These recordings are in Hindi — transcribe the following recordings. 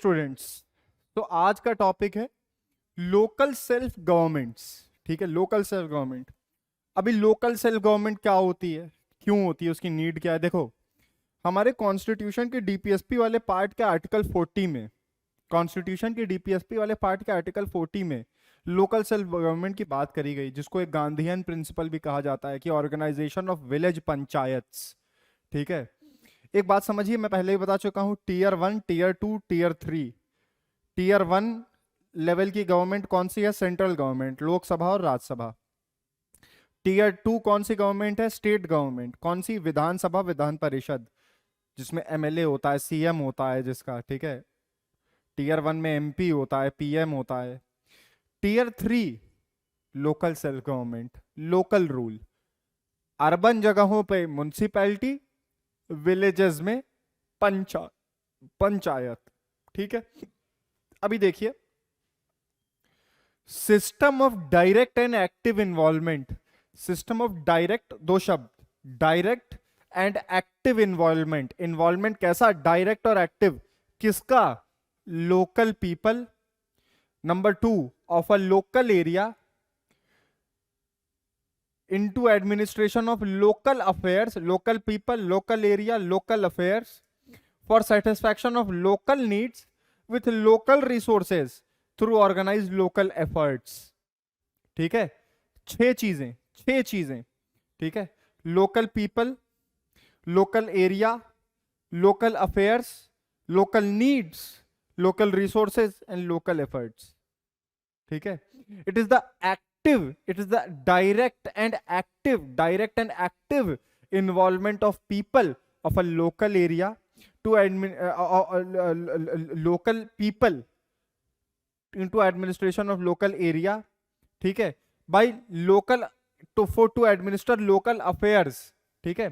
स्टूडेंट्स, तो आज का टॉपिक है लोकल सेल्फ गवर्नमेंट्स। ठीक है, लोकल सेल्फ गवर्नमेंट। अभी लोकल सेल्फ गवर्नमेंट क्या होती है, क्यों होती है, उसकी नीड क्या है? देखो, हमारे कॉन्स्टिट्यूशन के डीपीएसपी वाले पार्ट के आर्टिकल 40 में, कॉन्स्टिट्यूशन के डीपीएसपी वाले पार्ट के आर्टिकल 40 में लोकल सेल्फ गवर्नमेंट की बात करी गई, जिसको एक गांधीयन प्रिंसिपल भी कहा जाता है कि ऑर्गेनाइजेशन ऑफ विलेज पंचायत्स। ठीक है, एक बात समझिए, मैं पहले ही बता चुका हूं, tier 1, tier 2, tier 3। Tier 1 level की गवर्नमेंट कौन सी है? सेंट्रल गवर्नमेंट, लोकसभा और राज्यसभा। टीयर 2 कौन सी गवर्नमेंट है? State government. कौन सी? विधानसभा, विधान परिषद, जिसमें एमएलए होता है, सीएम होता है जिसका। ठीक है, टीयर 1 में एमपी होता है, पीएम होता है। Tier 3 local self government, local rule. Urban जगहों पे म्युनिसिपैलिटी, विलेजेस में पंचायत। ठीक है, अभी देखिए, system of direct and active involvement. System of direct, दो शब्द, direct and active involvement. Involvement कैसा? डायरेक्ट और एक्टिव। किसका? Local people. Number 2, of a local area into administration of local affairs, local people, local area, local affairs, for satisfaction of local needs with local resources through organized local efforts। ठीक है, छह चीजें। ठीक है, local people, local area, local affairs, local needs, local resources and local efforts. ठीक है, it is the it is the direct and active involvement of people of a local area to local people into administration of local area। ठीक है, by local to administer local affairs। ठीक है,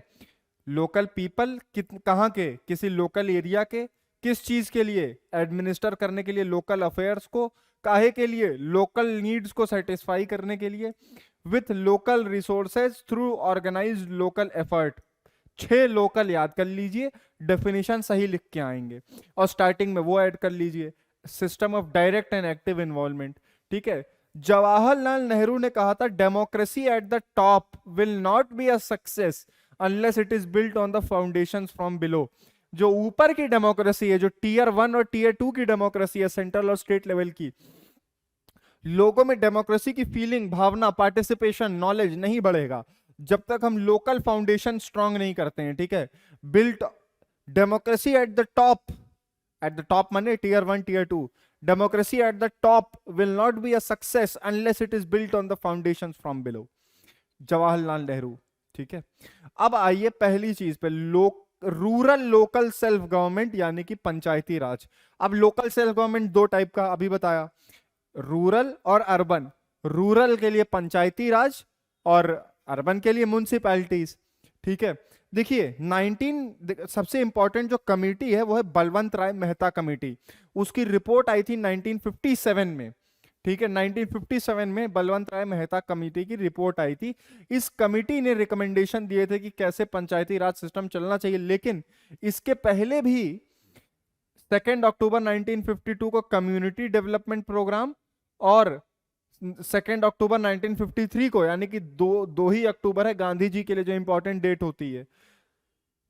लोकल पीपल कहाँ के? किसी लोकल एरिया के। किस चीज के लिए? एडमिनिस्टर करने के लिए लोकल अफेयर्स को। काहे के लिए? लोकल नीड्स को सेटिस्फाई करने के लिए। With local resources through organised local effort. 6 local याद कर लीजिए, डेफिनेशन सही लिख के आएंगे, और स्टार्टिंग में वो ऐड कर लीजिए, system of direct and active involvement. ठीक है, जवाहरलाल नेहरू ने कहा था, democracy at the top will not be a success unless it is built on the foundations from below. जो ऊपर की डेमोक्रेसी है, जो टीयर 1 और टीयर 2 की डेमोक्रेसी है, सेंट्रल और स्टेट लेवल की, लोगों में डेमोक्रेसी की फीलिंग, भावना, पार्टिसिपेशन, नॉलेज नहीं बढ़ेगा जब तक हम लोकल फाउंडेशन स्ट्रांग नहीं करते हैं। ठीक है, built democracy at the top माने tier 1, tier 2। Democracy at the top will not be a success unless it is built on the foundations from below. Jawaharlal Nehru. ठीक है, अब आइए पहली चीज पे, रूरल लोकल सेल्फ गवर्नमेंट यानी कि पंचायती राज। अब लोकल सेल्फ गवर्नमेंट दो टाइप का अभी बताया, रूरल और अर्बन। रूरल के लिए पंचायती राज और अर्बन के लिए म्युनिसिपैलिटीज। ठीक है, देखिए 19 सबसे इंपॉर्टेंट जो कमेटी है वो है बलवंत राय मेहता कमेटी। उसकी रिपोर्ट आई थी 1957 में। ठीक है, 1957 में बलवंत राय मेहता कमेटी की रिपोर्ट आई थी। इस कमेटी ने रिकमेंडेशन दिए थे कि कैसे पंचायती राज सिस्टम चलना चाहिए, लेकिन इसके पहले भी 2 अक्टूबर 1952 को कम्युनिटी डेवलपमेंट प्रोग्राम, और 2 अक्टूबर 1953 को, यानी कि दो ही अक्टूबर है गांधी जी के लिए जो इंपॉर्टेंट डेट होती है,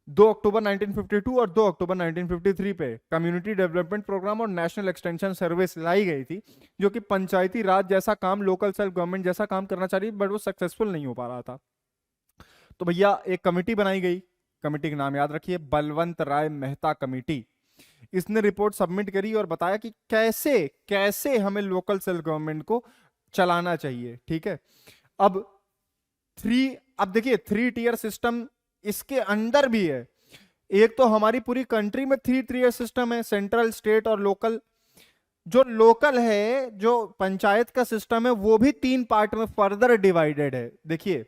2 अक्टूबर 1952 और 2 अक्टूबर 1953 पे कम्युनिटी डेवलपमेंट प्रोग्राम और नेशनल एक्सटेंशन सर्विस लाई गई थी, जो कि पंचायती राज जैसा काम, लोकल सेल्फ गवर्नमेंट जैसा काम करना चाह रही, बट वो सक्सेसफुल नहीं हो पा रहा था। तो भैया एक कमेटी बनाई गई, कमेटी का नाम याद रखिए, बलवंत राय मेहता कमेटी। इसने रिपोर्ट सबमिट करी और बताया कि कैसे कैसे हमें लोकल सेल्फ गवर्नमेंट को चलाना चाहिए। ठीक है, अब देखिए 3 टीयर सिस्टम इसके अंदर भी है। एक तो हमारी पूरी कंट्री में 3 टीयर सिस्टम है, सेंट्रल, स्टेट और लोकल। जो लोकल है, जो पंचायत का सिस्टम है, वो भी 3 पार्ट में फर्दर डिवाइडेड है। देखिए,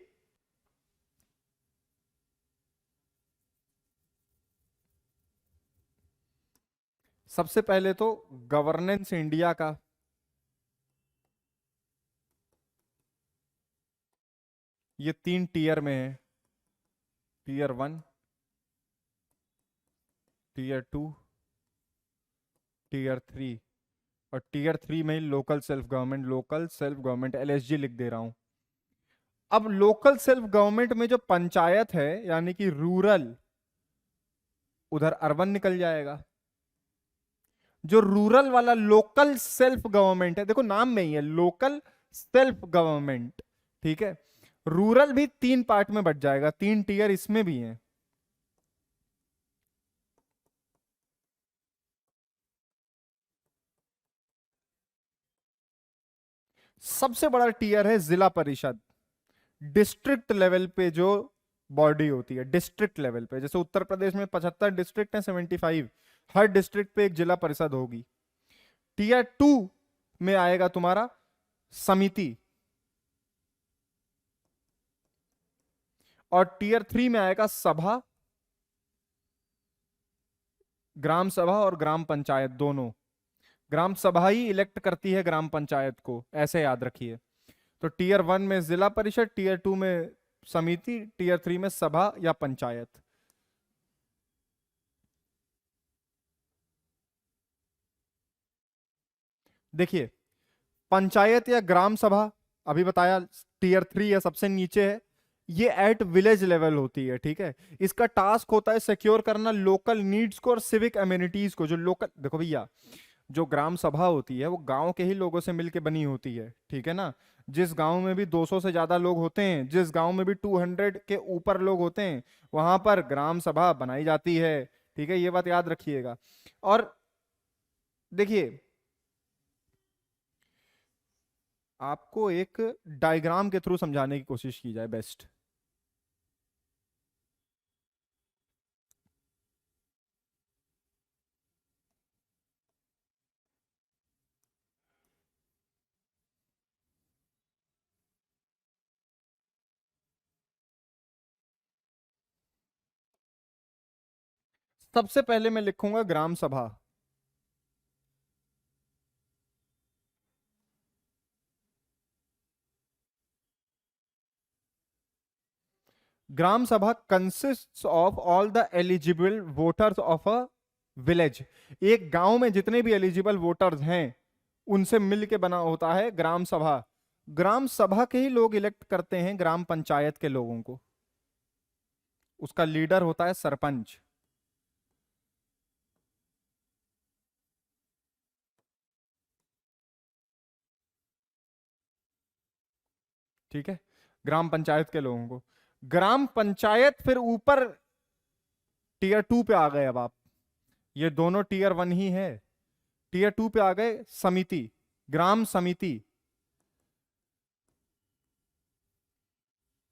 सबसे पहले तो गवर्नेंस इंडिया का, ये 3 टीयर में है, टीयर 1, टीयर 2, टीयर 3, और टीयर 3 में local self government, local self government LSG लिख दे रहा हूं। अब लोकल सेल्फ गवर्नमेंट में जो पंचायत है यानी कि रूरल, उधर अर्बन निकल जाएगा। जो रूरल वाला लोकल सेल्फ गवर्नमेंट है, देखो नाम में ही है लोकल सेल्फ गवर्नमेंट, ठीक है, रूरल भी 3 पार्ट में बट जाएगा, 3 टीयर इसमें भी हैं। सबसे बड़ा टीयर है जिला परिषद, डिस्ट्रिक्ट लेवल पे जो बॉडी होती है, डिस्ट्रिक्ट लेवल पे, जैसे उत्तर प्रदेश में 75 डिस्ट्रिक्ट हैं, 75, हर डिस्ट्रिक्ट पे एक जिला परिषद होगी। टीयर 2 में आएगा तुम्हारा समिति, और टीयर 3 में आएगा सभा, ग्राम सभा और ग्राम पंचायत दोनों। ग्राम सभा ही इलेक्ट करती है ग्राम पंचायत को, ऐसे याद रखिए। तो टीयर 1 में जिला परिषद, टीयर 2 में समिति, टीयर 3 में सभा या पंचायत। देखिए पंचायत या ग्राम सभा अभी बताया टीयर 3 या सबसे नीचे है, ये एट विलेज लेवल होती है, ठीक है। इसका टास्क होता है सिक्योर करना लोकल नीड्स को और सिविक एम्यूनिटीज को। जो लोकल, देखो भैया, जो ग्राम सभा होती है वो गांव के ही लोगों से मिलके बनी होती है, ठीक है ना। जिस गांव में भी 200 से ज्यादा लोग होते हैं, जिस गांव में भी 200 के ऊपर लोग होते हैं, वहां पर ग्राम सभा बनाई जाती है, ठीक है, ये बात याद रखिएगा। और देखिए आपको एक डायग्राम के थ्रू समझाने की कोशिश की जाए बेस्ट। सबसे पहले मैं लिखूंगा ग्राम सभा। ग्राम सभा consists of all the eligible voters of a village. एक गांव में जितने भी एलिजिबल वोटर्स हैं उनसे मिलके बना होता है ग्राम सभा। ग्राम सभा के ही लोग इलेक्ट करते हैं ग्राम पंचायत के लोगों को, उसका लीडर होता है सरपंच। ठीक है, ग्राम पंचायत के लोगों को। ग्राम पंचायत फिर ऊपर टीयर 2 पे आ गए। अब आप, ये दोनों टीयर 1 ही है, टीयर 2 पे आ गए समिति, ग्राम समिति,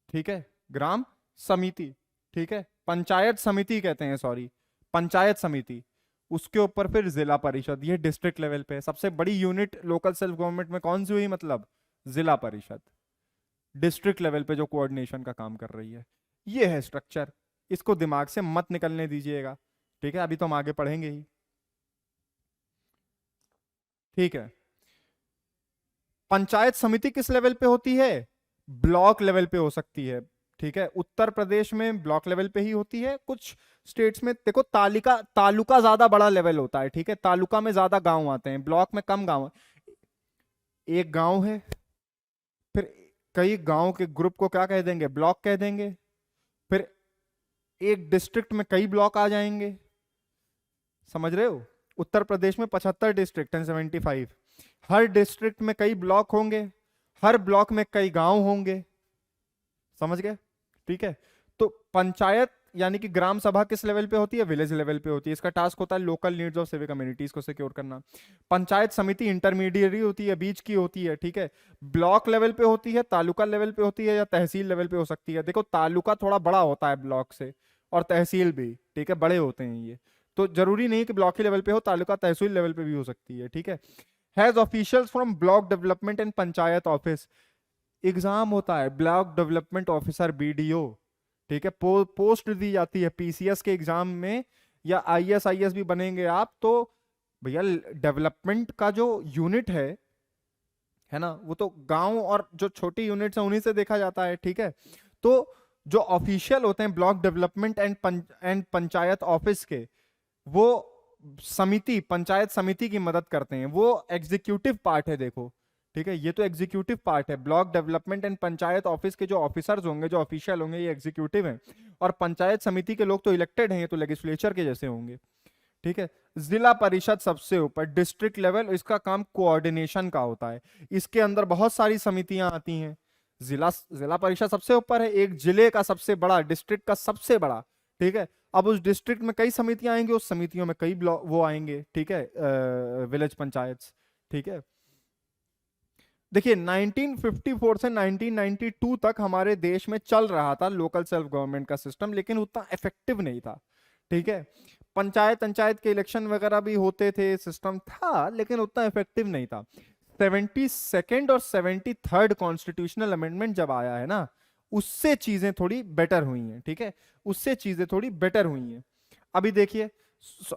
ठीक है, ग्राम समिति, ठीक है, पंचायत समिति कहते हैं, सॉरी, पंचायत समिति। उसके ऊपर फिर जिला परिषद, ये डिस्ट्रिक्ट लेवल पे। सबसे बड़ी यूनिट लोकल सेल्फ गवर्नमेंट में कौन सी हुई, मतलब जिला परिषद, डिस्ट्रिक्ट लेवल पे जो कोऑर्डिनेशन का काम कर रही है। ये है स्ट्रक्चर, इसको दिमाग से मत निकलने दीजिएगा, ठीक है, अभी तो हम आगे पढ़ेंगे ही, ठीक है। पंचायत समिति किस लेवल पे होती है, ब्लॉक लेवल पे हो सकती है, ठीक है। उत्तर प्रदेश में ब्लॉक लेवल पे ही होती है, कुछ स्टेट्स में देखो तालुका ज्यादा बड़ा लेवल होता है, ठीक है, तालुका में ज्यादा गांव आते हैं, ब्लॉक में कम गांव। एक गांव है, फिर कई गांव के ग्रुप को क्या कह देंगे, ब्लॉक कह देंगे। फिर एक डिस्ट्रिक्ट में कई ब्लॉक आ जाएंगे, समझ रहे हो। उत्तर प्रदेश में 75 डिस्ट्रिक्ट हैं, 75, हर डिस्ट्रिक्ट में कई ब्लॉक होंगे, हर ब्लॉक में कई गांव होंगे, समझ गए, ठीक है। तो पंचायत यानी कि ग्राम सभा किस लेवल पे होती है, विलेज लेवल पे होती है। इसका टास्क होता है local needs of civic communities को सिक्योर करना। पंचायत समिति इंटरमीडिएट होती है, बीच की होती है, ठीक है, ब्लॉक लेवल पे होती है, तालुका लेवल पे होती है, या तहसील लेवल पे हो सकती है। देखो तालुका थोड़ा बड़ा होता है ब्लॉक से, और तहसील भी, ठीक है, बड़े होते हैं ये, तो जरूरी नहीं कि ब्लॉक के लेवल पे हो, तालुका तहसील लेवल पे भी हो सकती है, ठीक है। Has officials from block development and panchayat office. Exam होता है ब्लॉक डेवलपमेंट ऑफिसर, BDO, ठीक है, पोस्ट दी जाती है PCS के एग्जाम में, या IS भी बनेंगे आप तो भैया। डेवलपमेंट का जो यूनिट है ना, वो तो गांव और जो छोटी यूनिट्स हैं उन्हीं से देखा जाता है, ठीक है। तो जो ऑफिशियल होते हैं block development and panchayat office के, वो समिति, पंचायत समिति की मदद करते हैं, वो एग्जीक्यूटिव पार्ट है देखो, ठीक है, ये तो एग्जीक्यूटिव पार्ट है। Block development and panchayat office के जो ऑफिसर्स होंगे, जो ऑफिशियल होंगे, ये एग्जीक्यूटिव हैं, और पंचायत समिति के लोग तो इलेक्टेड हैं, ये तो लेजिस्लेचर के जैसे होंगे, ठीक है। जिला परिषद सबसे ऊपर, डिस्ट्रिक्ट लेवल, इसका काम कोऑर्डिनेशन का होता है, इसके अंदर बहुत सारी समितियां आती हैं। जिला जिला परिषद सबसे ऊपर है, एक जिले का सबसे बड़ा, डिस्ट्रिक्ट का सबसे बड़ा, ठीक है। अब उस डिस्ट्रिक्ट में कई समितियां आएंगी, उस समितियों में कई ब्लॉक वो आएंगे, ठीक है, विलेज पंचायत, ठीक है। देखिए 1954 से 1992 तक हमारे देश में चल रहा था लोकल सेल्फ गवर्नमेंट का सिस्टम, लेकिन उतना इफेक्टिव नहीं था, ठीक है। पंचायत के इलेक्शन वगैरह भी होते थे, सिस्टम था, लेकिन उतना इफेक्टिव नहीं था। 72nd और 73rd कॉन्स्टिट्यूशनल अमेंडमेंट जब आया है ना, उससे चीजें थोड़ी बेटर हुई हैं, ठीक है, उससे चीजें थोड़ी बेटर हुई हैं। अभी देखिए,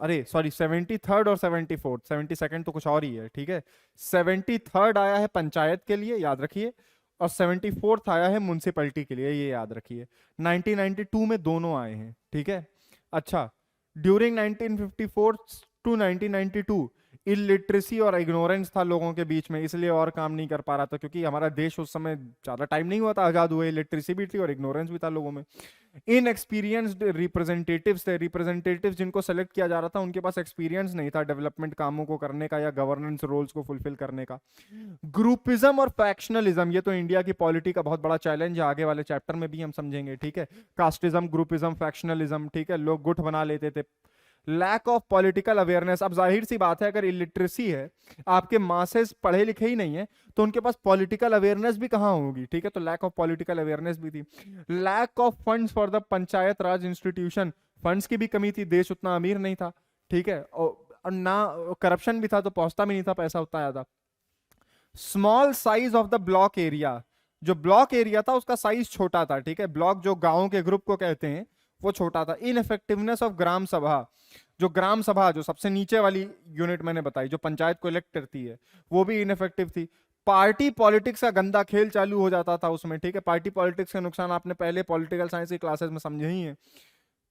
अरे सॉरी, 73rd और 74th, 72nd तो कुछ और ही है, ठीक है। 73rd आया है पंचायत के लिए, याद रखिए, और 74th आया है म्युनिसिपैलिटी के लिए, ये याद रखिए। 1992 में दोनों आए हैं, ठीक है। अच्छा, ड्यूरिंग 1954 टू 1992 इलिटरेसी और इग्नोरेंस था लोगों के बीच में, इसलिए और काम नहीं कर पा रहा था, क्योंकि हमारा देश उस समय ज्यादा टाइम नहीं हुआ था आजाद हुए, इलिटरेसी भी थी और इग्नोरेंस भी था लोगों में। इनएक्सपीरियंस्ड रिप्रेजेंटेटिव्स थे, रिप्रेजेंटेटिव्स जिनको सेलेक्ट किया जा रहा था उनके पास एक्सपीरियंस नहीं था डेवलपमेंट कामों को करने का या गवर्नेंस रोल्स को फुलफिल करने का। ग्रुपिज्म और फैक्शनलिज्म, ये तो इंडिया की पॉलिटी का बहुत बड़ा चैलेंज है, आगे वाले चैप्टर में भी हम समझेंगे, ठीक है। कास्टिज्म, ग्रुपिज्म, फैक्शनलिज्म, ठीक है, लोग गुट बना लेते थे। लैक ऑफ पॉलिटिकल अवेयरनेस, अब जाहिर सी बात है, अगर इलिटरेसी है, आपके मासेस पढ़े लिखे ही नहीं है, तो उनके पास पॉलिटिकल अवेयरनेस भी कहां होगी, ठीक है, तो लैक ऑफ पॉलिटिकल अवेयरनेस भी थी। Lack of funds for the panchayat raj institution, funds की भी कमी थी, देश उतना अमीर नहीं था, ठीक है, और ना करप्शन भी था, तो पहुंचता भी नहीं था पैसा उतना ज्यादा। Small size of the block area, जो ब्लॉक एरिया था उसका साइज छोटा था, ठीक है, ब्लॉक जो गांव के ग्रुप को कहते हैं वो छोटा था। इनइफेक्टिवनेस ऑफ ग्राम सभा, जो ग्राम सभा, जो सबसे नीचे वाली यूनिट मैंने बताई, जो पंचायत को इलेक्ट करती है, वो भी इनइफेक्टिव थी। पार्टी पॉलिटिक्स का गंदा खेल चालू हो जाता था उसमें, ठीक है, पार्टी पॉलिटिक्स के नुकसान आपने पहले पॉलिटिकल साइंस की क्लासेस में समझे ही हैं।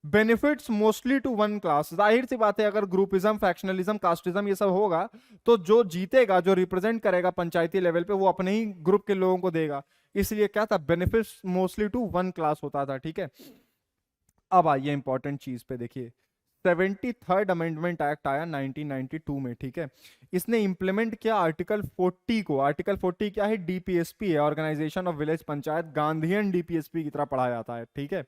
Benefits mostly to one class, जाहिर सी बात है, अगर ग्रुपिज्म, फैक्शनलिज्म, कास्टिज्म ये सब होगा, तो जो जीतेगा, जो रिप्रेजेंट करेगा पंचायती लेवल पे, वो अपने ही ग्रुप के लोगों को देगा, इसलिए क्या था, benefits mostly to one class होता था, ठीक है। अब आइए इंपॉर्टेंट चीज पे, देखिए 73rd अमेंडमेंट एक्ट आया 1992 में, ठीक है। इसने इंप्लीमेंट किया आर्टिकल 40 को। आर्टिकल 40 क्या है, डीपीएसपी है, organisation of village panchayat, Gandhian DPSP की तरह पढ़ा जाता है, ठीक है।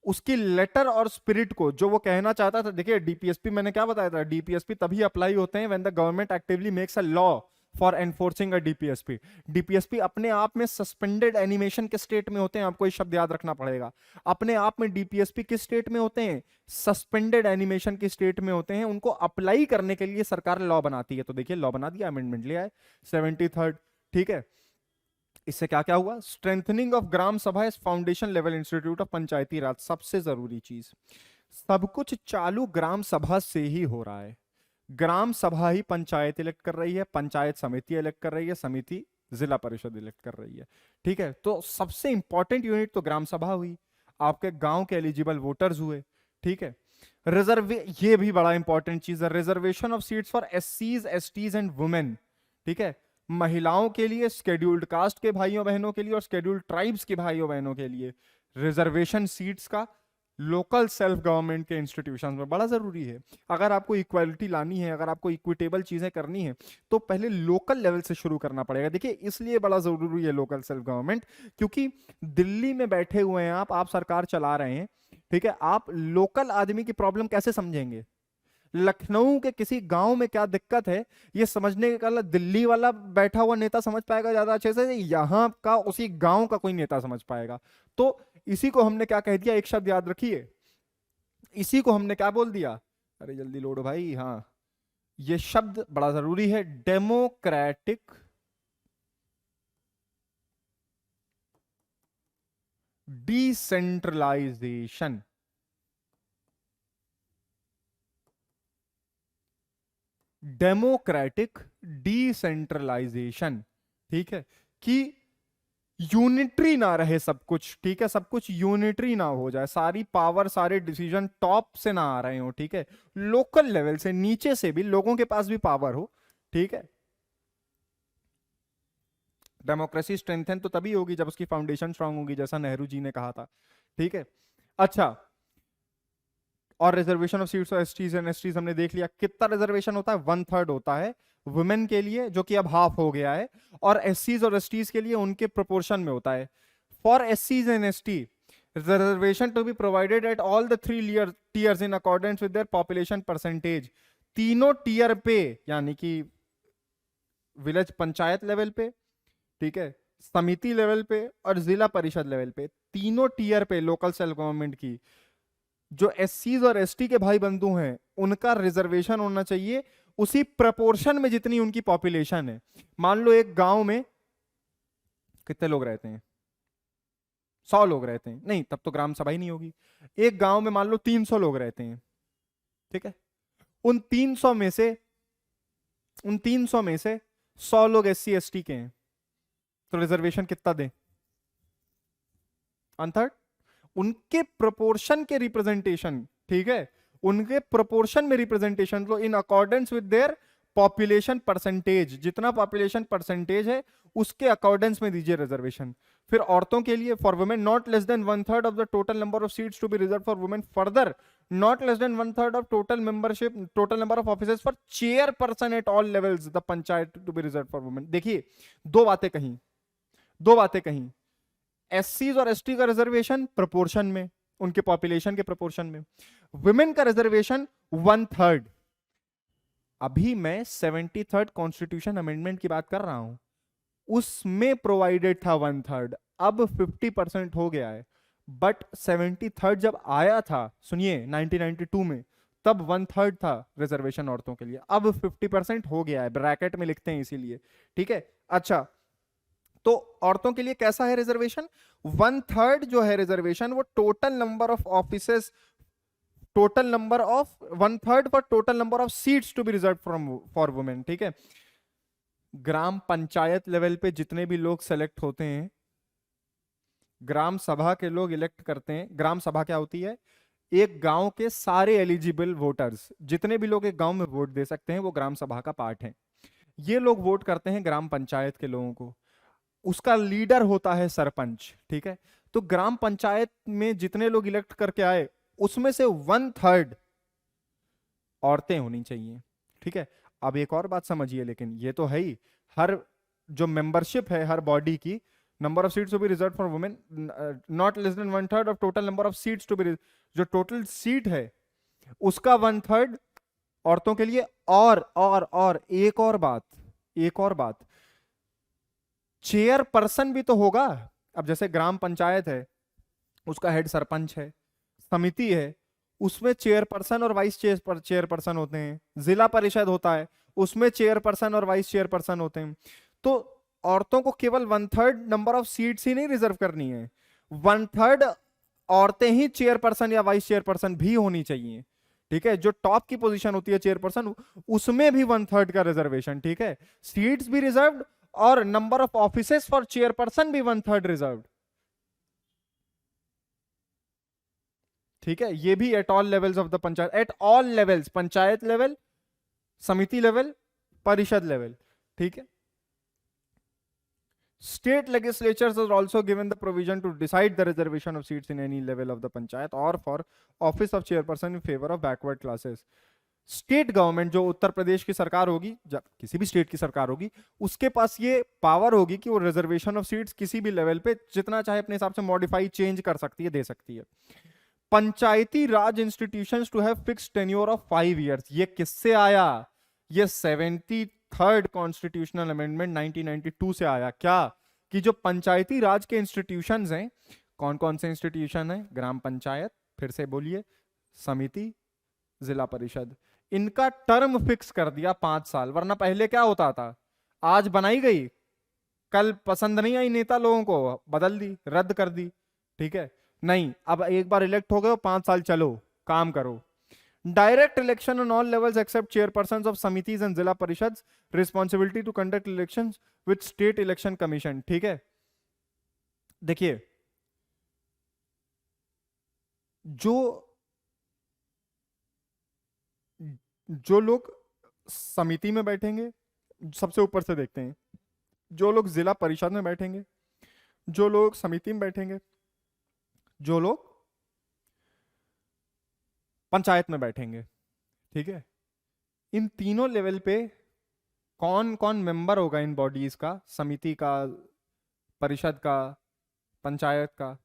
उसकी लेटर और स्पिरिट को, जो वो कहना चाहता था, देखिए डीपीएसपी मैंने क्या बताया था, डीपीएसपी तभी अप्लाई होते हैं when the government actively makes a law for enforcing a DPSP. DPSP अपने आप में सस्पेंडेड एनिमेशन के स्टेट में होते हैं, आपको ये शब्द याद रखना पड़ेगा। अपने आप में डीपीएसपी किस स्टेट में होते हैं, सस्पेंडेड एनिमेशन की स्टेट में होते हैं। उनको अप्लाई करने के लिए सरकार लॉ बनाती है, तो देखिए लॉ बना दिया, अमेंडमेंट लिया है 73rd, ठीक है। इससे क्या क्या हुआ, strengthening of gram sabha is foundation level institute of panchayati raj, सबसे जरूरी चीज, सब कुछ चालू ग्राम सभा से ही हो रहा है। ग्राम सभा ही पंचायत इलेक्ट कर रही है, पंचायत समिति इलेक्ट कर रही है, समिति जिला परिषद इलेक्ट कर रही है, ठीक है। तो सबसे इंपॉर्टेंट यूनिट तो ग्राम सभा हुई, आपके गांव के एलिजिबल वोटर्स हुए, ठीक है। ये भी बड़ा इंपॉर्टेंट चीज है, रिजर्वेशन ऑफ सीट्स फॉर एससीज, एसटीज एंड वुमेन, ठीक है, महिलाओं के लिए, शेड्यूल्ड कास्ट के भाइयों बहनों के लिए और शेड्यूल्ड ट्राइब्स के भाइयों बहनों के लिए रिजर्वेशन सीट्स का लोकल सेल्फ गवर्नमेंट के इंस्टीट्यूशन में बड़ा जरूरी है। अगर आपको इक्वालिटी लानी है, अगर आपको इक्विटेबल चीजें करनी है, तो पहले लोकल लेवल से शुरू करना पड़ेगा। देखिए इसलिए बड़ा जरूरी है लोकल सेल्फ गवर्नमेंट, क्योंकि दिल्ली में बैठे हुए हैं आप सरकार चला रहे हैं, ठीक है, आप लोकल आदमी की प्रॉब्लम कैसे समझेंगे। लखनऊ के किसी गांव में क्या दिक्कत है, ये समझने के लिए दिल्ली वाला बैठा हुआ नेता समझ पाएगा ज्यादा अच्छे से, यहाँ का उसी गांव का कोई नेता समझ पाएगा। तो इसी को हमने क्या कह दिया, एक शब्द याद रखिए, इसी को हमने क्या बोल दिया, अरे जल्दी लोडो भाई, हाँ, ये शब्द बड़ा जरूरी है, डेमोक्रेटिक डिसेंट्रलाइजेशन। डेमोक्रेटिक डिसेंट्रलाइजेशन, ठीक है, कि यूनिटरी ना रहे सब कुछ, ठीक है, सब कुछ यूनिटरी ना हो जाए, सारी पावर सारे डिसीजन टॉप से ना आ रहे हो, ठीक है, लोकल लेवल से नीचे से भी लोगों के पास भी पावर हो, ठीक है। डेमोक्रेसी स्ट्रेंथन तो तभी होगी जब उसकी फाउंडेशन स्ट्रांग होगी, जैसा नेहरू जी ने कहा था, ठीक है। अच्छा, और रिजर्वेशन ऑफ सीट्स और एसटीज एंड एसटीज हमने देख लिया, कितना रिजर्वेशन होता है, 1/3 होता है वुमेन के लिए, जो कि अब हाफ हो गया है, और एससीज और एसटीज के लिए उनके प्रोपोर्शन में होता है। फॉर एससीज and ST reservation to be provided at all the 3 tiers in accordance with their population percentage. तीनों टीयर पे, यानी कि विलेज पंचायत लेवल पे, ठीक है, समिति लेवल पे और जिला परिषद लेवल पे, तीनों टीयर पे लोकल सेल्फ गवर्नमेंट की जो एससीज और एसटी के भाई बंधु हैं उनका रिजर्वेशन होना चाहिए उसी प्रपोर्शन में जितनी उनकी पॉपुलेशन है। मान लो एक गांव में कितने लोग रहते हैं, 100 लोग रहते हैं, नहीं तब तो ग्राम सभा ही नहीं होगी। एक गांव में मान लो 300 लोग रहते हैं, ठीक है, उन 300 में से 100 लोग एससी एसटी के हैं, तो रिजर्वेशन कितना दें, 1/3। उनके प्रोपोर्शन के रिप्रेजेंटेशन, ठीक है, उनके प्रोपोर्शन में रिप्रेजेंटेशन, तो इन accordance with their population percentage, जितना पॉपुलेशन परसेंटेज है उसके अकॉर्डेंस में दीजिए रिजर्वेशन। फिर औरतों के लिए, for women not less than 1/3 of the total number of seats to be reserve for women, further not less than 1/3 of total membership, total number of officers for chairperson at all levels the panchayat to be reserve for women. देखिए दो बातें कहीं, एससीज और एसटी का रिजर्वेशन प्रोपोर्शन में, उनके पॉपुलेशन के प्रोपोर्शन में, वुमेन का रिजर्वेशन 1/3। अभी मैं 73rd कॉन्स्टिट्यूशन अमेंडमेंट की बात कर रहा हूं, उसमें प्रोवाइडेड था 1/3, अब 50% हो गया है, बट 73rd जब आया था, सुनिए 1992 में, तब 1/3 था रिजर्वेशन औरतों के लिए, अब 50% हो गया है, ब्रैकेट में लिखते हैं इसीलिए, ठीक है। अच्छा, तो औरतों के लिए कैसा है रिजर्वेशन, 1/3 जो है रिजर्वेशन वो total number of offices, total number of 1/3 for total number of seats to be reserve from for women, ठीक है। ग्राम पंचायत लेवल पे जितने भी लोग सेलेक्ट होते हैं, ग्राम सभा के लोग इलेक्ट करते हैं। ग्राम सभा क्या होती है, एक गांव के सारे एलिजिबल वोटर्स, जितने भी लोग एक गांव में वोट दे सकते हैं, वो ग्राम सभा का पार्ट है। ये लोग वोट करते हैं ग्राम पंचायत के लोगों को, उसका लीडर होता है सरपंच, ठीक है। तो ग्राम पंचायत में जितने लोग इलेक्ट करके आए उसमें से 1/3 औरतें होनी चाहिए, ठीक है। अब एक और बात समझिए, लेकिन ये तो है ही, हर जो मेंबरशिप है हर बॉडी की, number of seats to be reserve for women not less than 1/3 of total number of seats to be, जो टोटल सीट है उसका 1/3 औरतों के लिए। और एक और बात, चेयरपर्सन भी तो होगा। अब जैसे ग्राम पंचायत है, उसका हेड सरपंच है, समिति है, उसमें चेयरपर्सन और वाइस चेयरपर्सन होते हैं, जिला परिषद होता है, उसमें चेयरपर्सन और वाइस चेयरपर्सन होते हैं। तो औरतों को केवल 1/3 नंबर ऑफ सीट्स ही नहीं रिजर्व करनी है, 1/3 औरतें ही चेयरपर्सन या वाइस चेयरपर्सन भी होनी चाहिए, ठीक है। जो टॉप की पोजीशन होती है चेयरपर्सन, उसमें भी 1/3 का रिजर्वेशन, ठीक है। सीट्स भी रिजर्व्ड और number of offices for chairperson भी 1/3 रिजर्व्ड, ठीक है। ये भी eight all levels of the panchayat, eight all levels, panchayat level, समिति लेवल, परिषद लेवल, ठीक है। State legislatures are also given the provision to decide the reservation of seats in any level of the panchayat or for office of chairperson in favor of backward classes. State government, जो उत्तर प्रदेश की सरकार होगी, जब किसी भी स्टेट की सरकार होगी, उसके पास ये पावर होगी कि वो रिजर्वेशन ऑफ सीट्स किसी भी लेवल पे जितना चाहे अपने हिसाब से मॉडिफाई, चेंज कर सकती है, दे सकती है। Panchayati raj institutions to have fixed tenure of 5 years. ये किससे आया, ये 73rd कॉन्स्टिट्यूशनल अमेंडमेंट 1992 से आया। क्या कि जो पंचायती राज के इंस्टीट्यूशंस हैं, कौन कौन से इंस्टीट्यूशन हैं, ग्राम पंचायत, फिर से बोलिए, समिति, जिला परिषद, इनका टर्म फिक्स कर दिया 5 साल। वरना पहले क्या होता था, आज बनाई गई, कल पसंद नहीं आई नेता लोगों को, बदल दी, रद्द कर दी, ठीक है। नहीं, अब एक बार इलेक्ट हो गए 5 साल चलो काम करो। Direct election on all levels except chairpersons of samitis and zila parishad, responsibility to conduct elections with state election commission, ठीक है। देखिए, जो जो लोग समिति में बैठेंगे, सबसे ऊपर से देखते हैं, जो लोग जिला परिषद में बैठेंगे, जो लोग समिति में बैठेंगे, जो लोग पंचायत में बैठेंगे, ठीक है, इन तीनों लेवल पे कौन कौन मेंबर होगा इन बॉडीज का, समिति का, परिषद का, पंचायत का,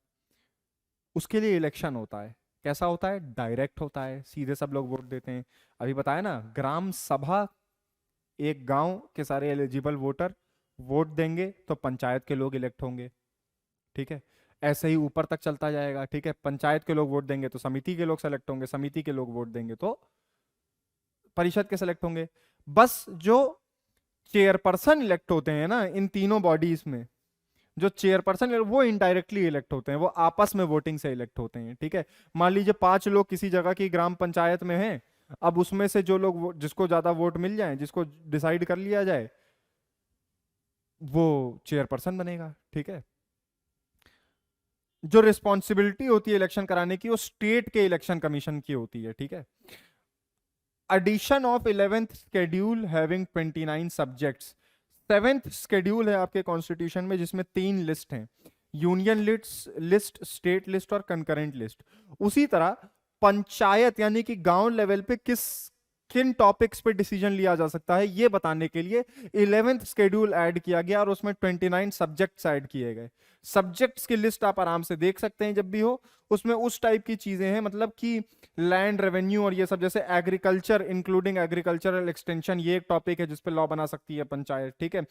उसके लिए इलेक्शन होता है। कैसा होता है? डायरेक्ट होता है, सीधे सब लोग वोट देते हैं। अभी बताया ना, ग्राम सभा, एक गांव के सारे एलिजिबल वोटर वोट देंगे तो पंचायत के लोग इलेक्ट होंगे, ठीक है। ऐसे ही ऊपर तक चलता जाएगा, ठीक है। पंचायत के लोग वोट देंगे तो समिति के लोग सेलेक्ट होंगे, समिति के लोग वोट देंगे तो परिषद के सेलेक्ट होंगे। बस जो चेयरपर्सन इलेक्ट होते हैं ना इन तीनों बॉडीज में, जो चेयरपर्सन वो इनडायरेक्टली इलेक्ट होते हैं, वो आपस में वोटिंग से इलेक्ट होते हैं, ठीक है। मान लीजिए 5 लोग किसी जगह की ग्राम पंचायत में हैं, अब उसमें से जो लोग जिसको ज्यादा वोट मिल जाए, जिसको डिसाइड कर लिया जाए, वो चेयरपर्सन बनेगा, ठीक है। जो रिस्पॉन्सिबिलिटी होती है इलेक्शन कराने की, वो स्टेट के इलेक्शन कमीशन की होती है, ठीक है। Addition of 11th schedule having 29 subjects. 7th schedule है आपके कॉन्स्टिट्यूशन में, जिसमें 3 लिस्ट हैं, यूनियन लिस्ट, स्टेट लिस्ट और कंकरेंट लिस्ट। उसी तरह पंचायत यानी कि गांव लेवल पे किन टॉपिक्स पे डिसीजन लिया जा सकता है, ये बताने के लिए 11th शेड्यूल ऐड किया गया और उसमें 29 सब्जेक्ट्स ऐड किए गए। सब्जेक्ट्स की लिस्ट आप आराम से देख सकते हैं जब भी हो, उसमें उस टाइप की चीजें हैं, मतलब कि लैंड रेवेन्यू और ये सब, जैसे एग्रीकल्चर इंक्लूडिंग एग्रीकल्चरल एक्सटेंशन, ये एक टॉपिक है जिसपे लॉ बना सकती है पंचायत, ठीक है।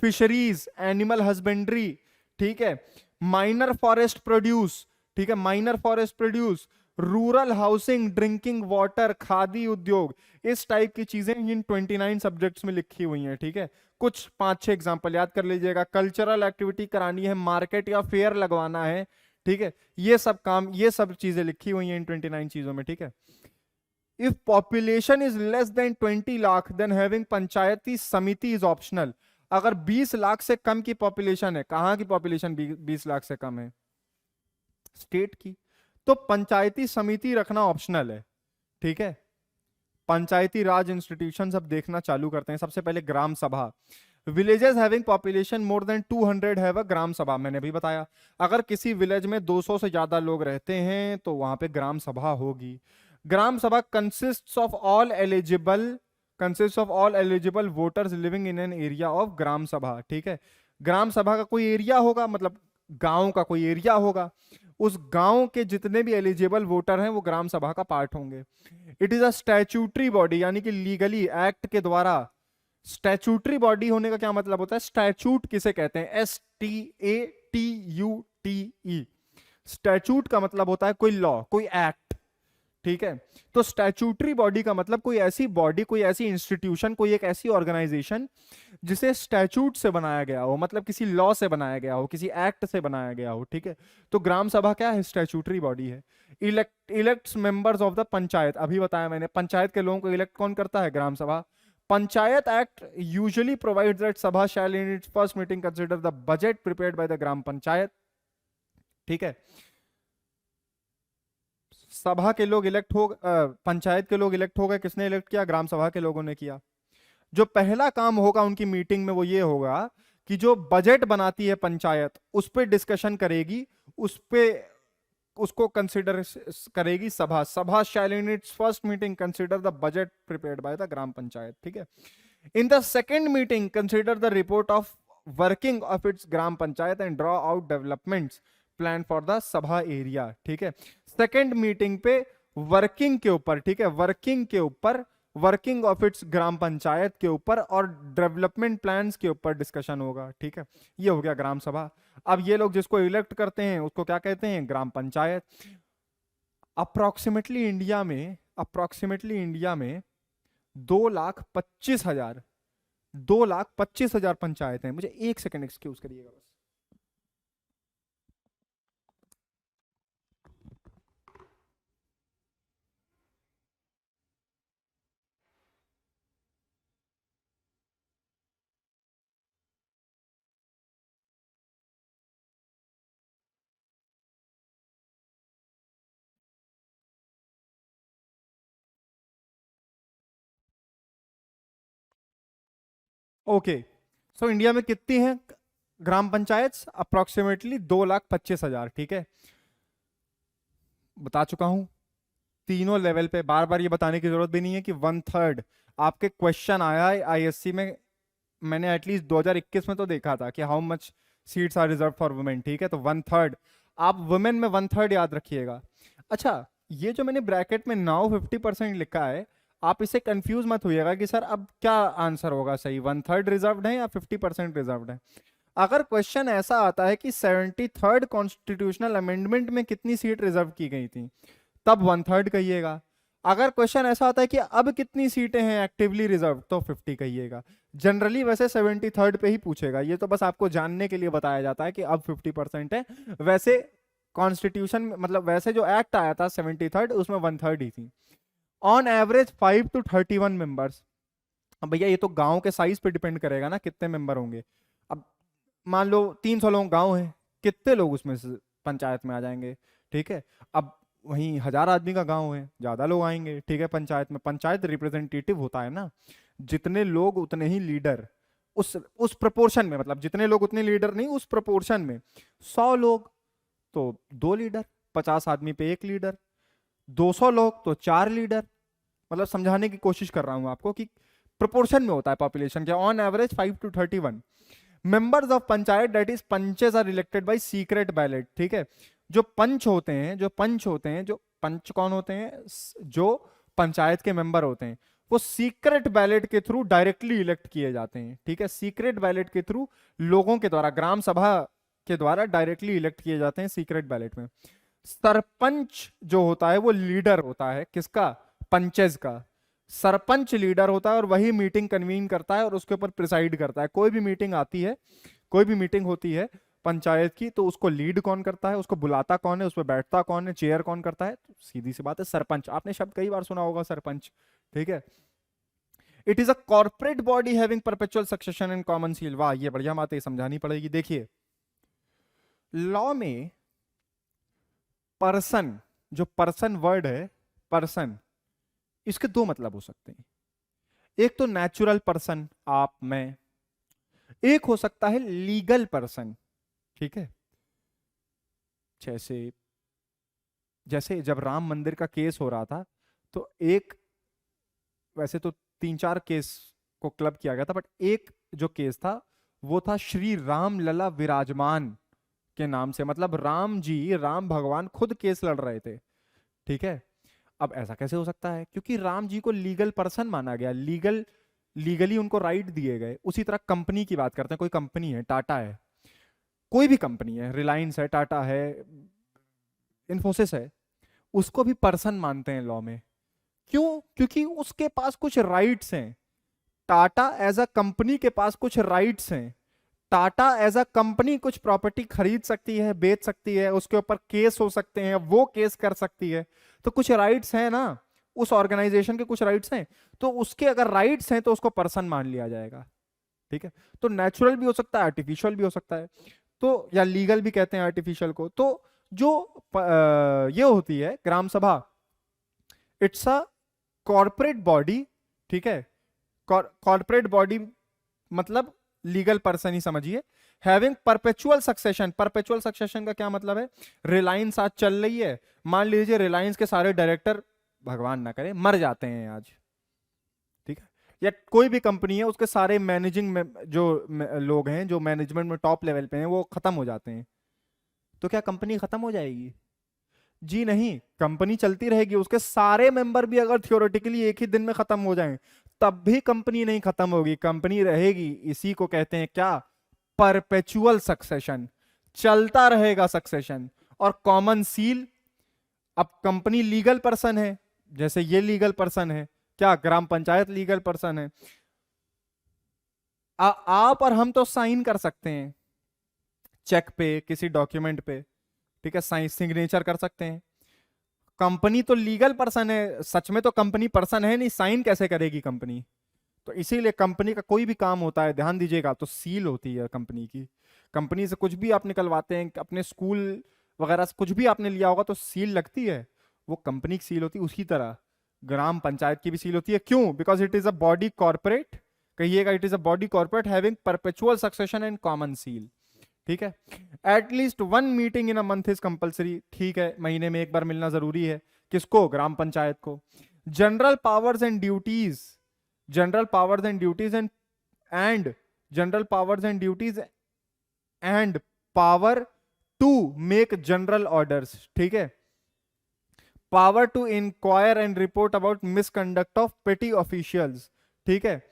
फिशरीज, एनिमल हस्बेंड्री, ठीक है, माइनर फॉरेस्ट प्रोड्यूस, ठीक है, minor forest produce, rural housing, drinking water, khadi उद्योग, इस टाइप की चीजें इन 29 सब्जेक्ट्स में लिखी हुई हैं, ठीक है। कुछ 5-6 एग्जांपल याद कर लीजिएगा। कल्चरल एक्टिविटी करानी है, मार्केट या फेयर लगवाना है, ठीक है, ये सब काम, ये सब चीजें लिखी हुई हैं इन 29 चीजों में, ठीक है। If population is less than 20 lakh then having panchayati samiti is optional. अगर 20 लाख से कम की पॉपुलेशन है, कहां की पॉपुलेशन 20 लाख से कम है? स्टेट की, तो पंचायती समिति रखना ऑप्शनल है, ठीक है। पंचायती राज इंस्टीट्यूशन अब देखना चालू करते हैं। सबसे पहले gram sabha. Villages having population more than 200 have a gram sabha. मैंने भी बताया, अगर किसी विलेज में 200 से ज्यादा लोग रहते हैं तो वहां पे ग्राम सभा होगी। Gram sabha consist of all eligible voters living in an area of gram sabha, ठीक है। ग्राम सभा का कोई एरिया होगा, मतलब गांव का कोई एरिया होगा, उस गांव के जितने भी एलिजिबल वोटर हैं वो ग्राम सभा का पार्ट होंगे। It is a statutory body, यानी कि लीगली एक्ट के द्वारा। स्टैच्यूटरी बॉडी होने का क्या मतलब होता है? स्टैच्यूट किसे कहते हैं? STATUTE। स्टैच्यूट का मतलब होता है कोई लॉ, कोई एक्ट, ठीक है। तो स्टैच्यूटरी बॉडी का मतलब कोई ऐसी बॉडी, कोई ऐसी इंस्टीट्यूशन, कोई एक ऐसी ऑर्गेनाइजेशन जिसे स्टैच्यूट से बनाया गया हो, मतलब किसी लॉ से बनाया गया हो, किसी एक्ट से बनाया गया हो, ठीक है। तो ग्राम सभा क्या है? स्टैच्यूटरी बॉडी है। Elects members of the panchayat, अभी बताया मैंने, पंचायत के लोगों को इलेक्ट कौन करता है? Gram sabha. Panchayat act usually provides that sabha shall in its first meeting consider the budget prepared by the gram panchayat, ठीक है। सभा के लोग इलेक्ट हो, पंचायत के लोग इलेक्ट हो गए, किसने इलेक्ट किया? ग्राम सभा के लोगों ने किया। जो पहला काम होगा उनकी मीटिंग में वो ये होगा कि जो बजट बनाती है पंचायत उस पर डिस्कशन करेगी, उस पे उसको कंसिडर करेगी सभा। Sabha shall in its first meeting consider the budget prepared by the gram panchayat, ठीक है। In the second meeting consider the report of working of its gram panchayat and draw out developments plan for the sabha area, ठीक है। सेकेंड मीटिंग पे वर्किंग के ऊपर, ठीक है, वर्किंग के ऊपर, working of its gram panchayat के ऊपर और डेवलपमेंट प्लान्स के ऊपर डिस्कशन होगा, ठीक है। ये हो गया ग्राम सभा। अब ये लोग जिसको इलेक्ट करते हैं उसको क्या कहते हैं? ग्राम पंचायत। अप्रोक्सीमेटली इंडिया में 2,25,000, 2,25,000 पंचायत हैं। मुझे 1 सेकंड एक्सक्यूज करिएगा बस। ओके, सो इंडिया में कितनी है ग्राम पंचायत? अप्रोक्सीमेटली 2,25,000, ठीक है, बता चुका हूं तीनों लेवल पे, बार बार ये बताने की जरूरत भी नहीं है कि 1/3 आपके क्वेश्चन आया है आईएससी में। मैंने एटलीस्ट 2021 में तो देखा था कि how much seats are reserve for women, ठीक है, तो 1/3 आप वुमेन में 1/3 याद रखिएगा। अच्छा, ये जो मैंने ब्रैकेट में नाउ 50% लिखा है, आप इसे कंफ्यूज मत होइएगा कि सर अब क्या आंसर होगा सही, 1/3 रिजर्व्ड है या 50% रिजर्व्ड है। अगर क्वेश्चन ऐसा आता है कि 73rd कॉन्स्टिट्यूशनल अमेंडमेंट में कितनी सीट रिजर्व की गई थी, तब 1/3 कहिएगा। अगर क्वेश्चन ऐसा आता है कि अब कितनी सीटें हैं एक्टिवली रिजर्व, तो 50 कहिएगा। जनरली वैसे 73rd पे ही पूछेगा, ये तो बस आपको जानने के लिए बताया जाता है कि अब 50% है। वैसे कॉन्स्टिट्यूशन मतलब वैसे जो एक्ट आया था 73rd, उसमें 1/3 ही थी। On average 5 to 31 members. अब भैया ये तो गांव के साइज पे डिपेंड करेगा ना कितने मेंबर होंगे। अब मान लो 300 लोग गांव है, कितने लोग उसमें से पंचायत में आ जाएंगे, ठीक है। अब वहीं 1000 आदमी का गांव है, ज्यादा लोग आएंगे, ठीक है। पंचायत में पंचायत रिप्रेजेंटेटिव होता है ना, जितने लोग उतने ही लीडर, उस प्रपोर्शन में, मतलब जितने लोग उतने लीडर नहीं, उस प्रपोर्शन में। 100 लोग तो 2 लीडर, 50 आदमी पे 1 लीडर, 200 लोग तो 4 लीडर। मतलब समझाने की कोशिश कर रहा हूं आपको कि प्रोपोर्शन में होता है पॉपुलेशन के। On average 5 to 31 members of panchayat, that is panches are elected by secret ballot, ठीक है। जो पंच होते हैं, जो पंच कौन होते हैं? जो पंचायत के मेंबर होते हैं, वो सीक्रेट बैलेट के थ्रू डायरेक्टली इलेक्ट किए जाते हैं, ठीक है। सीक्रेट बैलेट के थ्रू लोगों के द्वारा, ग्राम सभा के द्वारा डायरेक्टली इलेक्ट किए जाते हैं सीक्रेट बैलेट में। सरपंच जो होता है वो लीडर होता है, किसका? पंचेज का। सरपंच लीडर होता है और वही मीटिंग कन्वीन करता है और उसके ऊपर प्रिसाइड करता है। कोई भी मीटिंग आती है, कोई भी मीटिंग होती है पंचायत की, तो उसको लीड कौन करता है, उसको बुलाता कौन है, उसमें बैठता कौन है, चेयर कौन करता है? तो सीधी सी बात है, सरपंच। आपने शब्द कई बार सुना होगा सरपंच, ठीक है। It is a corporate body having perpetual succession and common seal. वाह, ये बढ़िया बात है, समझानी पड़ेगी। देखिए, लॉ में पर्सन, जो पर्सन वर्ड है, पर्सन, इसके 2 मतलब हो सकते हैं। एक तो नेचुरल पर्सन, आप मैं। एक हो सकता है लीगल पर्सन, ठीक है। जैसे जैसे जब राम मंदिर का केस हो रहा था, तो एक, वैसे तो 3-4 केस को क्लब किया गया था, बट एक जो केस था वो था श्री राम लला विराजमान के नाम से। मतलब राम जी, राम भगवान खुद केस लड़ रहे थे, ठीक है। अब ऐसा कैसे हो सकता है? क्योंकि राम जी को लीगल पर्सन माना गया, लीगली उनको राइट दिए गए। उसी तरह कंपनी की बात करते हैं, कोई कंपनी है, टाटा है, कोई भी कंपनी है, रिलायंस है, टाटा है, इन्फोसिस है, उसको भी पर्सन मानते हैं लॉ में। क्यों? क्योंकि उसके पास कुछ राइट्स हैं। टाटा एज अ कंपनी के पास कुछ राइट्स हैं। टाटा एज अ कंपनी कुछ प्रॉपर्टी खरीद सकती है, बेच सकती है, उसके ऊपर केस हो सकते हैं, वो केस कर सकती है। तो कुछ राइट्स हैं ना, उस ऑर्गेनाइजेशन के कुछ राइट्स हैं, तो उसके अगर राइट्स हैं तो उसको पर्सन मान लिया जाएगा, ठीक है। तो नेचुरल भी हो सकता है, आर्टिफिशियल भी हो सकता है, तो या लीगल भी कहते हैं आर्टिफिशियल को। तो जो ये होती है ग्राम सभा, इट्स अ कॉर्पोरेट बॉडी, ठीक है। कॉर्पोरेट बॉडी मतलब लीगल पर्सन ही समझिए। Having perpetual succession. Perpetual succession का क्या मतलब है? रिलायंस आज चल रही है, मान लीजिए रिलायंस के सारे डायरेक्टर, भगवान ना करे, मर जाते हैं आज, ठीक है। या कोई भी कंपनी है, उसके सारे मैनेजिंग में जो लोग हैं, जो मैनेजमेंट में टॉप लेवल पे हैं, वो खत्म हो जाते हैं, तो क्या कंपनी खत्म हो जाएगी? जी नहीं, कंपनी चलती रहेगी। उसके सारे मेंबर भी अगर थियोरेटिकली एक ही दिन में खत्म हो जाएं, तब भी कंपनी नहीं खत्म होगी, कंपनी रहेगी। इसी को कहते हैं क्या? Perpetual succession. चलता रहेगा सक्सेशन। और कॉमन सील, अब कंपनी लीगल पर्सन है, जैसे ये लीगल पर्सन है, क्या ग्राम पंचायत लीगल पर्सन है? आप और हम तो साइन कर सकते हैं चेक पे, किसी डॉक्यूमेंट पे, ठीक है, साइन सिग्नेचर कर सकते हैं। कंपनी तो लीगल पर्सन है, सच में तो कंपनी पर्सन है नहीं, साइन कैसे करेगी कंपनी? तो इसीलिए कंपनी का कोई भी काम होता है, ध्यान दीजिएगा, तो सील होती है कंपनी की। कंपनी से कुछ भी आप निकलवाते हैं, अपने स्कूल वगैरह से कुछ भी आपने लिया होगा, तो सील लगती है, वो कंपनी की सील होती है। उसी तरह ग्राम पंचायत की भी सील होती है। क्यों? Because it is a body corporate, कहिएगा it is a body corporate having perpetual succession and common seal, ठीक है। At least 1 meeting in a month is compulsory, ठीक है, महीने में एक बार मिलना जरूरी है। किसको? ग्राम पंचायत को। General powers and duties, general powers and duties and general powers and duties and power to make general orders, ठीक है। Power to inquire and report about misconduct of petty officials, ठीक है।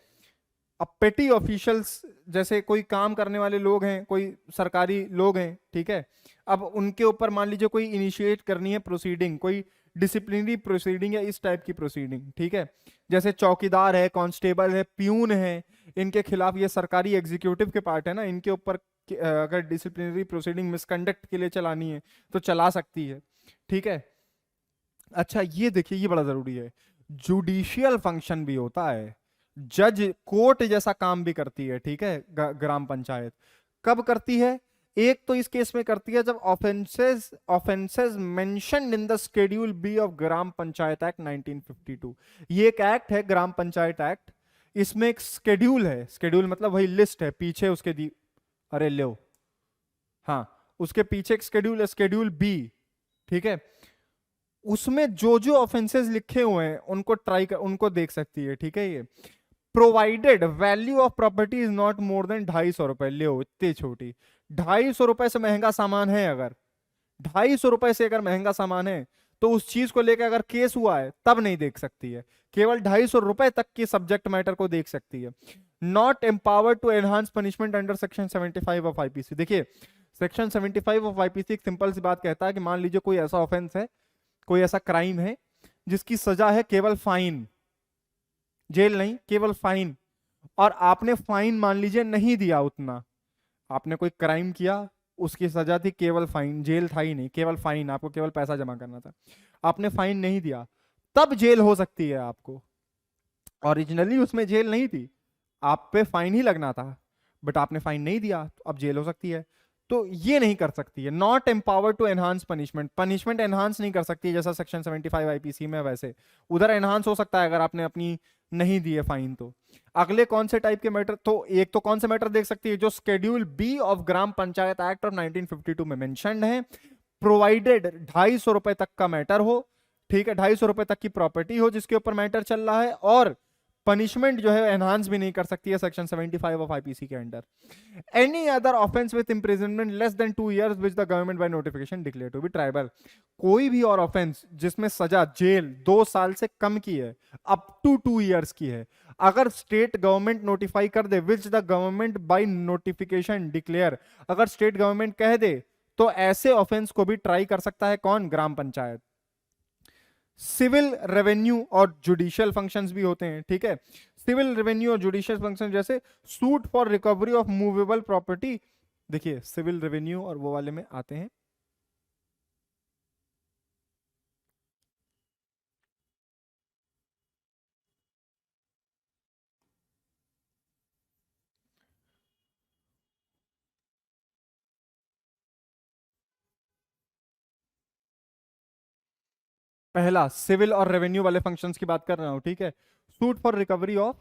अब पेटी ऑफिशियल्स जैसे कोई काम करने वाले लोग हैं, कोई सरकारी लोग हैं, ठीक है। अब उनके ऊपर मान लीजिए कोई इनिशिएट करनी है प्रोसीडिंग, कोई डिसिप्लिनरी प्रोसीडिंग या इस टाइप की प्रोसीडिंग, ठीक है। जैसे चौकीदार है, कांस्टेबल है, प्यून है, इनके खिलाफ, ये सरकारी एग्जीक्यूटिव के पार्ट है ना, इनके ऊपर अगर डिसिप्लिनरी प्रोसीडिंग मिसकंडक्ट के लिए चलानी है तो चला सकती है, ठीक है। अच्छा ये देखिए, ये बड़ा जरूरी है, जुडिशियल फंक्शन भी होता है, जज कोर्ट जैसा काम भी करती है, ठीक है, ग्राम पंचायत। कब करती है? एक तो इस केस में करती है जब offences offences mentioned in the schedule B of gram panchayat act 1952। ये एक एक्ट है, ग्राम पंचायत एक्ट, इसमें एक शेड्यूल है, शेड्यूल मतलब वही लिस्ट है, पीछे उसके दी, अरे लो, हाँ, उसके पीछे एक शेड्यूल है, शेड्यूल बी, ठीक है। उसमें जो जो ऑफेंसेस लिखे हुए हैं उनको उनको देख सकती है, ठीक है। ये provided value of property is not more than 250 रुपए, ले इतनी छोटी, 250 रुपए से महंगा सामान है, अगर 250 रुपए से अगर महंगा सामान है तो उस चीज को लेकर अगर केस हुआ है तब नहीं देख सकती है, केवल 250 रुपए तक के सब्जेक्ट मैटर को देख सकती है। Not empowered to enhance punishment under section 75 of IPC. देखिए सेक्शन 75 ऑफ आईपीसी एक सिंपल सी बात कहता है कि मान लीजिए कोई ऐसा ऑफेंस है, कोई ऐसा क्राइम है जिसकी सजा है केवल फाइन, जेल नहीं, केवल फाइन, और आपने फाइन मान लीजिए नहीं दिया उतना, आपने कोई क्राइम किया, उसकी सजा थी केवल फाइन, जेल था ही नहीं, केवल फाइन, आपको केवल पैसा जमा करना था, आपने फाइन नहीं दिया, तब जेल हो सकती है आपको। ओरिजिनली उसमें जेल नहीं थी, आप पे फाइन ही लगना था, बट आपने फाइन नहीं दिया तो अब जेल हो सकती है। तो ये नहीं कर सकती है। Not empower to enhance punishment, punishment enhance नहीं कर सकती है जैसा सेक्शन 75 आईपीसी में, वैसे उधर एनहांस हो सकता है अगर आपने अपनी नहीं दी है फाइन तो। अगले कौन से टाइप के मैटर, तो एक तो कौन से मैटर देख सकती है जो schedule B of gram panchayat act of 1952 में मेंशन्ड है, प्रोवाइडेड 250 रुपए तक का मैटर हो, ठीक है, 250 रुपए तक की प्रॉपर्टी हो जिसके ऊपर मैटर चल रहा है, और पनिशमेंट जो है एनहांस भी नहीं कर सकती है सेक्शन 75 ऑफ आईपीसी के under. Any other offence with imprisonment less than 2 years which the government by notification declare to be tribal. कोई भी और ऑफेंस जिसमें सजा जेल 2 साल से कम की है, अप टू 2 years की है, अगर स्टेट गवर्नमेंट नोटिफाई कर दे, which the government by notification declare, अगर स्टेट गवर्नमेंट कह दे तो ऐसे ऑफेंस को भी ट्राई कर सकता है कौन? ग्राम पंचायत। सिविल रेवेन्यू और जुडिशियल फंक्शंस भी होते हैं, ठीक है। सिविल रेवेन्यू और जुडिशियल फंक्शन जैसे suit for recovery of movable property, देखिए सिविल रेवेन्यू और वो वाले में आते हैं। पहला सिविल और रेवेन्यू वाले फंक्शंस की बात कर रहा हूं, ठीक है। Suit for recovery of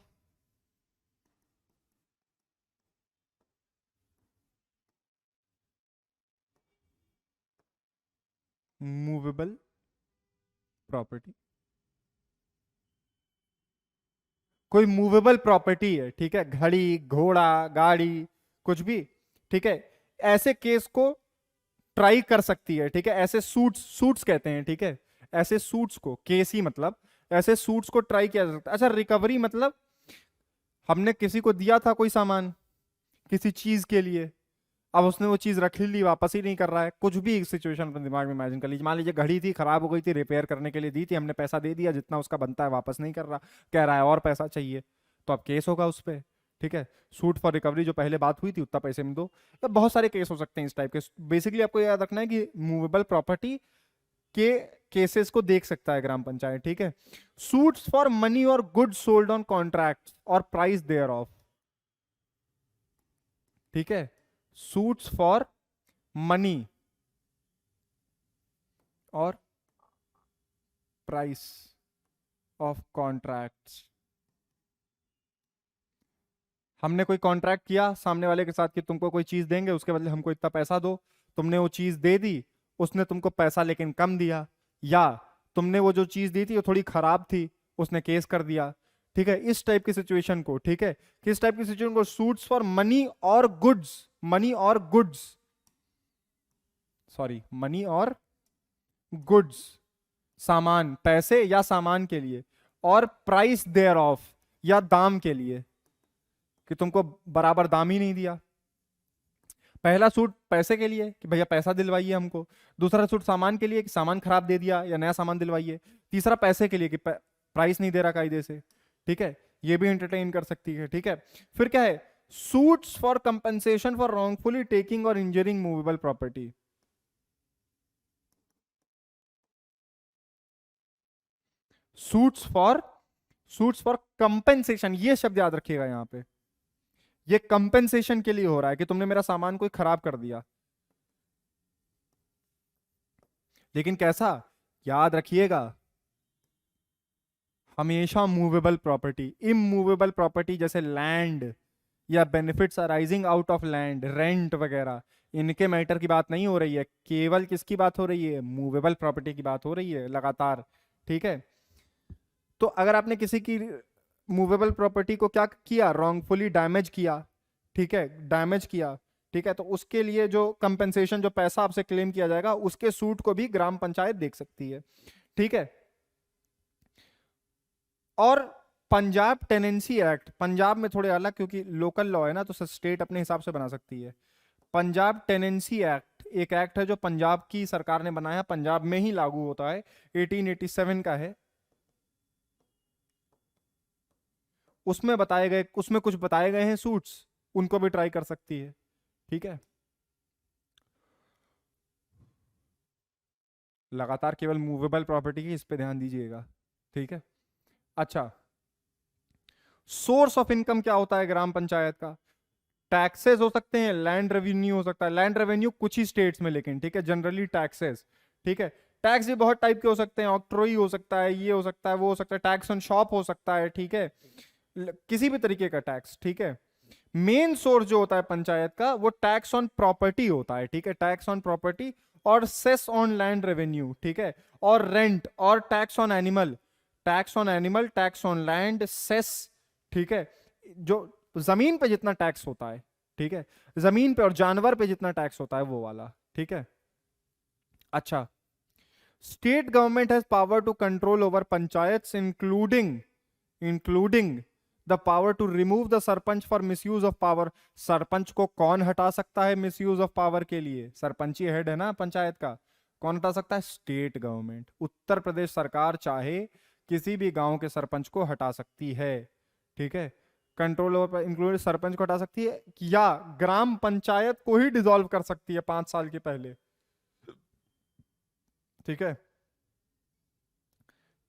movable property, कोई मूवेबल प्रॉपर्टी है, ठीक है, घड़ी, घोड़ा, गाड़ी, कुछ भी, ठीक है, ऐसे केस को ट्राई कर सकती है, ठीक है। ऐसे सूट्स, सूट्स कहते हैं, ठीक है, ऐसे सूट्स को, केस ही मतलब, ऐसे सूट्स को ट्राई किया जा सकता है। अच्छा रिकवरी मतलब हमने किसी को दिया था कोई सामान किसी चीज के लिए, अब उसने वो चीज रख ली, वापस ही नहीं कर रहा है, कुछ भी सिचुएशन अपने दिमाग में इमेजिन कर लीजिए। मान लीजिए घड़ी थी, खराब हो गई थी, रिपेयर करने के लिए दी थी, हमने पैसा दे दिया जितना उसका बनता है, वापस नहीं कर रहा, कह रहा है और पैसा चाहिए, तो अब केस होगा उस पर, ठीक है। सूट फॉर रिकवरी जो पहले बात हुई थी उतना पैसे में दो, तो बहुत सारे केस हो सकते हैं इस टाइप के। बेसिकली आपको याद रखना है कि मूवेबल प्रॉपर्टी के केसेस को देख सकता है ग्राम पंचायत, ठीक है। सूट्स फॉर मनी और गुड्स सोल्ड ऑन कॉन्ट्रैक्ट और प्राइस देयर ऑफ, ठीक है, सूट्स फॉर मनी और प्राइस ऑफ कॉन्ट्रैक्ट्स, हमने कोई कॉन्ट्रैक्ट किया सामने वाले के साथ कि तुमको कोई चीज देंगे, उसके बदले हमको इतना पैसा दो, तुमने वो चीज दे दी, उसने तुमको पैसा लेकिन कम दिया, या तुमने वो जो चीज दी थी वो थोड़ी खराब थी, उसने केस कर दिया। ठीक है, इस टाइप की सिचुएशन को, ठीक है, किस टाइप की सिचुएशन को, सूट्स फॉर मनी और गुड्स, मनी और गुड्स, सॉरी मनी और गुड्स, सामान, पैसे या सामान के लिए, और प्राइस देयर ऑफ, या दाम के लिए, कि तुमको बराबर दाम ही नहीं दिया। पहला सूट पैसे के लिए कि भैया पैसा दिलवाइए हमको, दूसरा सूट सामान के लिए कि सामान खराब दे दिया या नया सामान दिलवाइए, तीसरा पैसे के लिए कि प्राइस नहीं दे रहा कायदे से। ठीक है, ये भी एंटरटेन कर सकती है। ठीक है, फिर क्या है, suits for compensation for wrongfully taking और injuring movable property. Suits for compensation, ये शब्द याद रखिएगा यहां पे, ये कंपेंसेशन के लिए हो रहा है कि तुमने मेरा सामान कोई खराब कर दिया, लेकिन कैसा, याद रखिएगा, हमेशा मूवेबल प्रॉपर्टी। इमूवेबल प्रॉपर्टी जैसे लैंड या benefits arising out of land, rent वगैरह, इनके मैटर की बात नहीं हो रही है, केवल किसकी बात हो रही है, मूवेबल प्रॉपर्टी की बात हो रही है लगातार। ठीक है, तो अगर आपने किसी की मूवेबल प्रॉपर्टी को क्या किया, रॉन्गफुली डैमेज किया, ठीक है, डैमेज किया, ठीक है, तो उसके लिए जो कंपेंसेशन, जो पैसा आपसे क्लेम किया जाएगा, उसके सूट को भी ग्राम पंचायत देख सकती है। ठीक है, और पंजाब टेनेंसी एक्ट, पंजाब में थोड़े अलग क्योंकि लोकल लॉ है ना, तो स्टेट अपने हिसाब से बना सकती है। पंजाब टेनेंसी एक्ट एक एक्ट है जो पंजाब की सरकार ने बनाया, पंजाब में ही लागू होता है, 1887 का है। उसमें बताए गए, उसमें कुछ बताए गए हैं सूट्स, उनको भी ट्राई कर सकती है। ठीक है, लगातार केवल मूवेबल प्रॉपर्टी की, इस पे ध्यान दीजिएगा। ठीक है, अच्छा, सोर्स ऑफ इनकम क्या होता है ग्राम पंचायत का, टैक्सेस हो सकते हैं, लैंड रेवेन्यू हो सकता है, लैंड रेवेन्यू कुछ ही स्टेट्स में, लेकिन ठीक है, जनरली टैक्सेस। ठीक है, टैक्स भी बहुत टाइप के हो सकते हैं, ऑक्ट्रोई हो सकता है, ये हो सकता है, वो हो सकता है, टैक्स ऑन शॉप हो सकता है। ठीक है, किसी भी तरीके का टैक्स। ठीक है, मेन सोर्स जो होता है पंचायत का वो टैक्स ऑन प्रॉपर्टी होता है। ठीक है, टैक्स ऑन प्रॉपर्टी और सेस ऑन लैंड रेवेन्यू। ठीक है, और रेंट और tax on animal, tax on animal, tax on land, cess. ठीक है, जो जमीन पे जितना टैक्स होता है, ठीक है, जमीन पे और जानवर पे जितना टैक्स होता है वो वाला। ठीक है, अच्छा, state government has power to control over panchayat including the power to remove the sarpanch for misuse of power. Sarpanch को कौन हटा सकता है मिसयूज ऑफ पावर के लिए, सरपंच ही हेड है ना पंचायत का, कौन हटा सकता है, स्टेट गवर्नमेंट। उत्तर प्रदेश सरकार चाहे किसी भी गांव के सरपंच को हटा सकती है। ठीक है, कंट्रोल ओवर इंक्लूड सरपंच को हटा सकती है, या ग्राम पंचायत को ही डिसॉल्व कर सकती है 5 साल के पहले। ठीक है,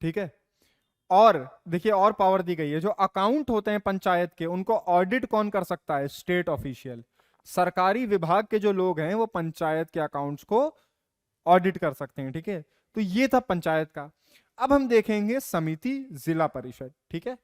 ठीक है, और देखिए और पावर दी गई है, जो अकाउंट होते हैं पंचायत के उनको ऑडिट कौन कर सकता है, स्टेट ऑफिशियल। सरकारी विभाग के जो लोग हैं वो पंचायत के अकाउंट्स को ऑडिट कर सकते हैं। ठीक है, तो ये था पंचायत का। अब हम देखेंगे समिति, जिला परिषद। ठीक है,